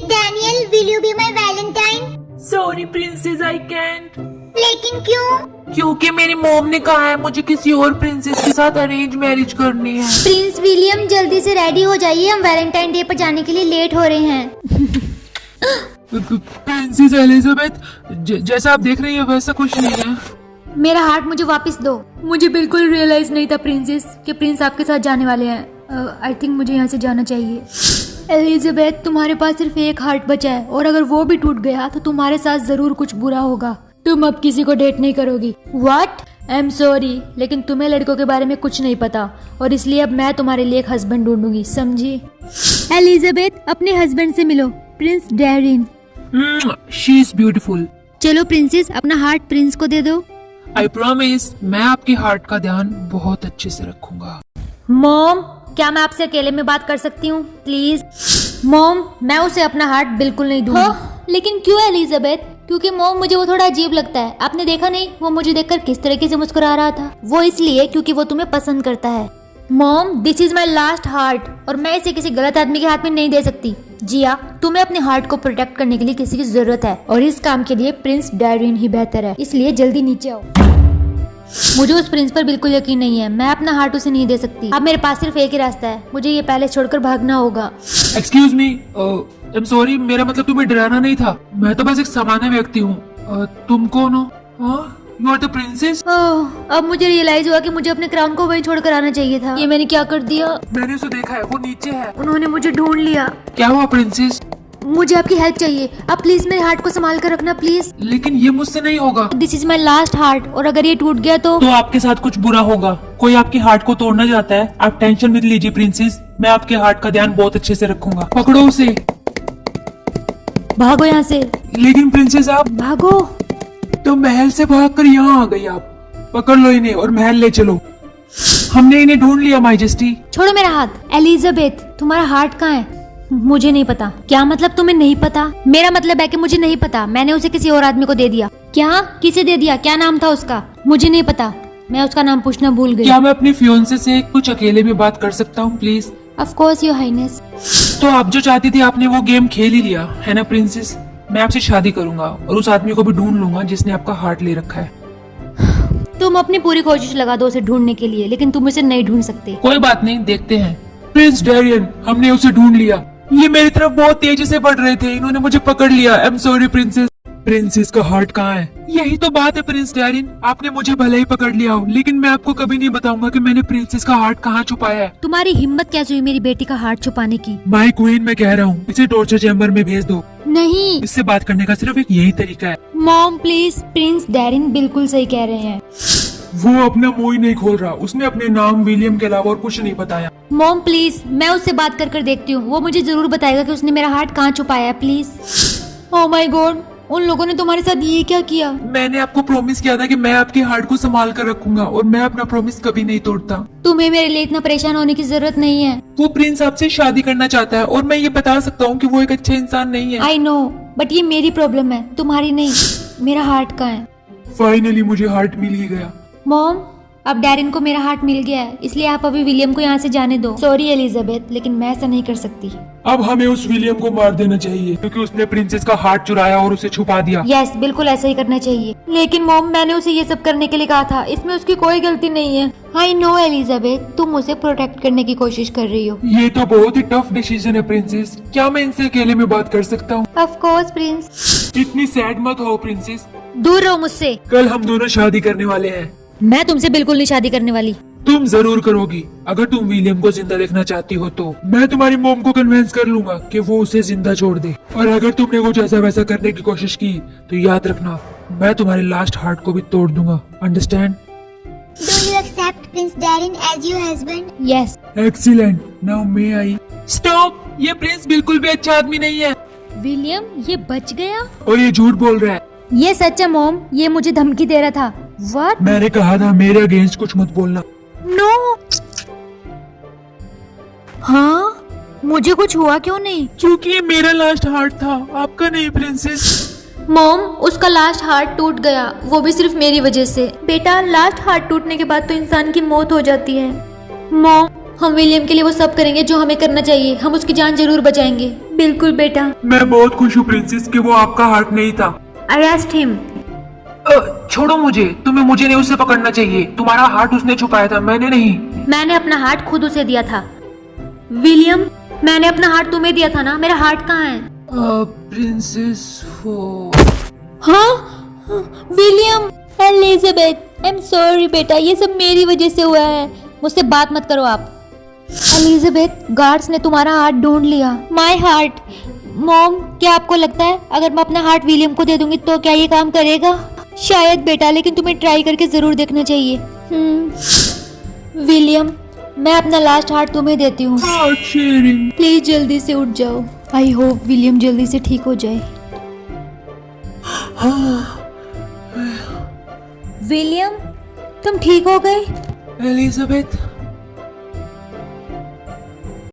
Prince Daniel, will you be my Valentine? Sorry princess, I can't. लेकिन क्यों? क्योंकि मेरी मॉम ने कहा है मुझे किसी और प्रिंसेस के साथ अरेंज मैरिज करनी है। प्रिंस विलियम, जल्दी से रेडी हो जाइए, हम वैलेंटाइन डे पर जाने के लिए लेट हो रहे हैं। प्रिंसेस एलिजाबेथ, जैसा आप देख रही है वैसा कुछ नहीं है। मेरा हार्ट मुझे वापस दो। मुझे बिल्कुल रियलाइज नहीं था प्रिंसेस कि प्रिंस आपके साथ जाने वाले हैं। आई थिंक मुझे यहाँ से जाना चाहिए। एलिजाबेथ, तुम्हारे पास सिर्फ एक हार्ट बचा है और अगर वो भी टूट गया तो तुम्हारे साथ जरूर कुछ बुरा होगा। तुम अब किसी को डेट नहीं करोगी। व्हाट? आई एम सॉरी, लेकिन तुम्हें लड़कों के बारे में कुछ नहीं पता और इसलिए अब मैं तुम्हारे लिए एक हस्बैंड ढूंढूंगी, समझी? एलिजाबेथ, अपने हस्बैंड से मिलो, Prince Darren. She is beautiful. चलो प्रिंसेस, अपना हार्ट प्रिंस को दे दो। आई प्रॉमिस, मैं आपके हार्ट का ध्यान बहुत अच्छे से रखूंगा। मॉम, क्या मैं आपसे अकेले में बात कर सकती हूँ प्लीज? मॉम, मैं उसे अपना हार्ट बिल्कुल नहीं दूंगी। लेकिन क्यों एलिजाबेथ? क्योंकि मॉम, मुझे वो थोड़ा अजीब लगता है। आपने देखा नहीं वो मुझे देखकर किस तरीके से मुस्कुरा रहा था? वो इसलिए क्योंकि वो तुम्हें पसंद करता है। Mom, this is my last heart और मैं इसे किसी गलत आदमी के हाथ में नहीं दे सकती। जिया, तुम्हें अपने हार्ट को प्रोटेक्ट करने के लिए किसी की जरूरत है और इस काम के लिए प्रिंस डैरिन ही बेहतर है, इसलिए जल्दी नीचे आओ। मुझे उस प्रिंस पर बिल्कुल यकीन नहीं है। मैं अपना हार्ट उसे नहीं दे सकती। अब मेरे पास सिर्फ एक ही रास्ता है, मुझे ये पैलेस छोड़कर भागना होगा। Excuse me, I am sorry, मेरा मतलब तुम्हें डराना नहीं था। मैं तो बस एक सामान्य व्यक्ति हूँ। तुम कौन हो? You are the princess. अब मुझे रियलाइज हुआ कि मुझे अपने क्राउन को वहीं छोड़कर आना चाहिए था। ये मैंने क्या कर दिया? मैंने उसे देखा है, वो नीचे है। उन्होंने मुझे ढूंढ लिया। क्या हुआ प्रिंसेस? मुझे आपकी हेल्प चाहिए। आप प्लीज मेरे हार्ट को संभाल कर रखना प्लीज। लेकिन ये मुझसे नहीं होगा। This is my last heart और अगर ये टूट गया तो आपके साथ कुछ बुरा होगा। कोई आपके हार्ट को तोड़ना चाहता है। आप टेंशन मत लीजिए प्रिंसेस, मैं आपके हार्ट का ध्यान बहुत अच्छे से रखूंगा। पकड़ो उसे। भागो यहाँ से। लेकिन प्रिंसेस आप भागो। तो महल से भागकर यहाँ आ गई आप। पकड़ लो इन्हें और महल ले चलो। हमने इन्हें ढूंढ लिया माइजेस्टी। छोड़ो मेरा हाथ। एलिजाबेथ, तुम्हारा हार्ट कहाँ है? मुझे नहीं पता। क्या मतलब तुम्हें नहीं पता? मेरा मतलब है कि मुझे नहीं पता। मैंने उसे किसी और आदमी को दे दिया। क्या? किसे दे दिया? क्या नाम था उसका? मुझे नहीं पता, मैं उसका नाम पूछना भूल गई। क्या मैं अपनी फियोंसे से कुछ अकेले में बात कर सकता हूँ please? Of course your highness. तो आप जो चाहती थी आपने वो गेम खेल ही लिया है ना प्रिंसेस। मैं आपसे शादी करूंगा और उस आदमी को भी ढूंढ लूंगा जिसने आपका हार्ट ले रखा है। तुम अपनी पूरी कोशिश लगा दो उसे ढूंढने के लिए, लेकिन तुम उसे नहीं ढूंढ सकते। कोई बात नहीं, देखते हैं। प्रिंस डैरियन, हमने उसे ढूंढ लिया। ये मेरी तरफ बहुत तेजी से बढ़ रहे थे, इन्होंने मुझे पकड़ लिया। I am sorry princess. Princess का हार्ट कहाँ है? यही तो बात है प्रिंस डैरिन, आपने मुझे भले ही पकड़ लिया हो, लेकिन मैं आपको कभी नहीं बताऊंगा कि मैंने प्रिंसेस का हार्ट कहाँ छुपाया है। तुम्हारी हिम्मत कैसे हुई मेरी बेटी का हार्ट छुपाने की? माय क्वीन, मैं कह रहा हूँ इसे टॉर्चर चैम्बर में भेज दो। नहीं, इससे बात करने का सिर्फ एक यही तरीका है। मॉम प्लीज, प्रिंस डैरिन बिल्कुल सही कह रहे हैं। वो अपना मुंह ही नहीं खोल रहा। उसने अपने नाम विलियम के अलावा और कुछ नहीं बताया। मॉम प्लीज, मैं उससे बात कर देखती हूँ। वो मुझे जरूर बताएगा कि उसने मेरा हार्ट कहाँ छुपाया है, प्लीज। ओह माय गॉड, उन लोगों ने तुम्हारे साथ ये क्या किया? मैंने आपको प्रॉमिस किया था कि मैं आपके हार्ट को संभाल कर रखूंगा और मैं अपना प्रॉमिस कभी नहीं तोड़ता। तुम्हें मेरे लिए इतना परेशान होने की जरूरत नहीं है। वो प्रिंस आपसे शादी करना चाहता है और मैं ये बता सकता हूँ कि वो एक अच्छा इंसान नहीं है। आई नो, बट ये मेरी प्रॉब्लम है, तुम्हारी नहीं। मेरा हार्ट कहाँ है? फाइनली मुझे हार्ट मिल ही गया। मॉम, अब डैरिन को मेरा हार्ट मिल गया है, इसलिए आप अभी विलियम को यहाँ से जाने दो। सॉरी एलिजाबेथ, लेकिन मैं ऐसा नहीं कर सकती। अब हमें उस विलियम को मार देना चाहिए क्योंकि उसने प्रिंसेस का हार्ट चुराया और उसे छुपा दिया। यस, बिल्कुल ऐसा ही करना चाहिए। लेकिन मॉम, मैंने उसे ये सब करने के लिए कहा था, इसमें उसकी कोई गलती नहीं है। आई नो एलिजाबेथ, तुम उसे प्रोटेक्ट करने की कोशिश कर रही हो। ये तो बहुत ही टफ डिसीजन है प्रिंसेस। क्या मैं इनसे अकेले में बात कर सकता हूँ? Of course Prince. इतनी सैड मत हो प्रिंसेस। दूर रहो मुझसे। कल हम दोनों शादी करने वाले हैं। मैं तुमसे बिल्कुल नहीं शादी करने वाली। तुम जरूर करोगी। अगर तुम विलियम को जिंदा देखना चाहती हो तो मैं तुम्हारी मॉम को कन्विंस कर लूंगा कि वो उसे जिंदा छोड़ दे। और अगर तुमने कुछ ऐसा वैसा करने की कोशिश की तो याद रखना, मैं तुम्हारे लास्ट हार्ट को भी तोड़ दूंगा। Understand? Do you accept Prince Darin as your husband? Yes. Excellent, now may I. Stop, ये प्रिंस बिल्कुल भी अच्छा आदमी नहीं है। विलियम, ये बच गया? और ये झूठ बोल रहा है। ये सच है मॉम, ये मुझे धमकी दे रहा था। What? मैंने कहा था मेरे अगेंस्ट कुछ मत बोलना। नो। हाँ, मुझे कुछ हुआ क्यों नहीं? क्योंकि ये मेरा लास्ट हार्ट था, आपका नहीं प्रिंसेस। मॉम, उसका लास्ट हार्ट टूट गया, वो भी सिर्फ मेरी वजह से। बेटा, लास्ट हार्ट टूटने के बाद तो इंसान की मौत हो जाती है। मॉम, हम विलियम के लिए वो सब करेंगे जो हमें करना चाहिए। हम उसकी जान जरूर बचाएंगे। बिल्कुल बेटा। मैं बहुत खुश हूँ प्रिंसेस कि वो आपका हार्ट नहीं था। Arrest him. छोड़ो मुझे नहीं उसे पकड़ना चाहिए। तुम्हारा हार्ट उसने छुपाया था, मैंने नहीं। मैंने अपना हार्ट खुद उसे दिया था। विलियम, मैंने अपना हार्ट तुम्हें दिया था ना, मेरा हार्ट कहाँ है? प्रिंसेस वो। हाँ William. Elizabeth, I am sorry बेटा, ये सब मेरी वजह से हुआ है। मुझसे बात मत करो आप। एलिजाबेथ, गार्ड्स ने तुम्हारा हार्ट ढूंढ लिया। My heart. मॉम, क्या आपको लगता है अगर मैं अपना हार्ट विलियम को दे दूंगी तो क्या ये काम करेगा? शायद बेटा, लेकिन तुम्हें ट्राई करके जरूर देखना चाहिए। विलियम, मैं अपना लास्ट हार्ट तुम्हें देती हूँ। Heart sharing. प्लीज जल्दी से उठ जाओ। आई होप विलियम जल्दी से ठीक हो जाए। विलियम, तुम ठीक हो गए? एलिजाबेथ,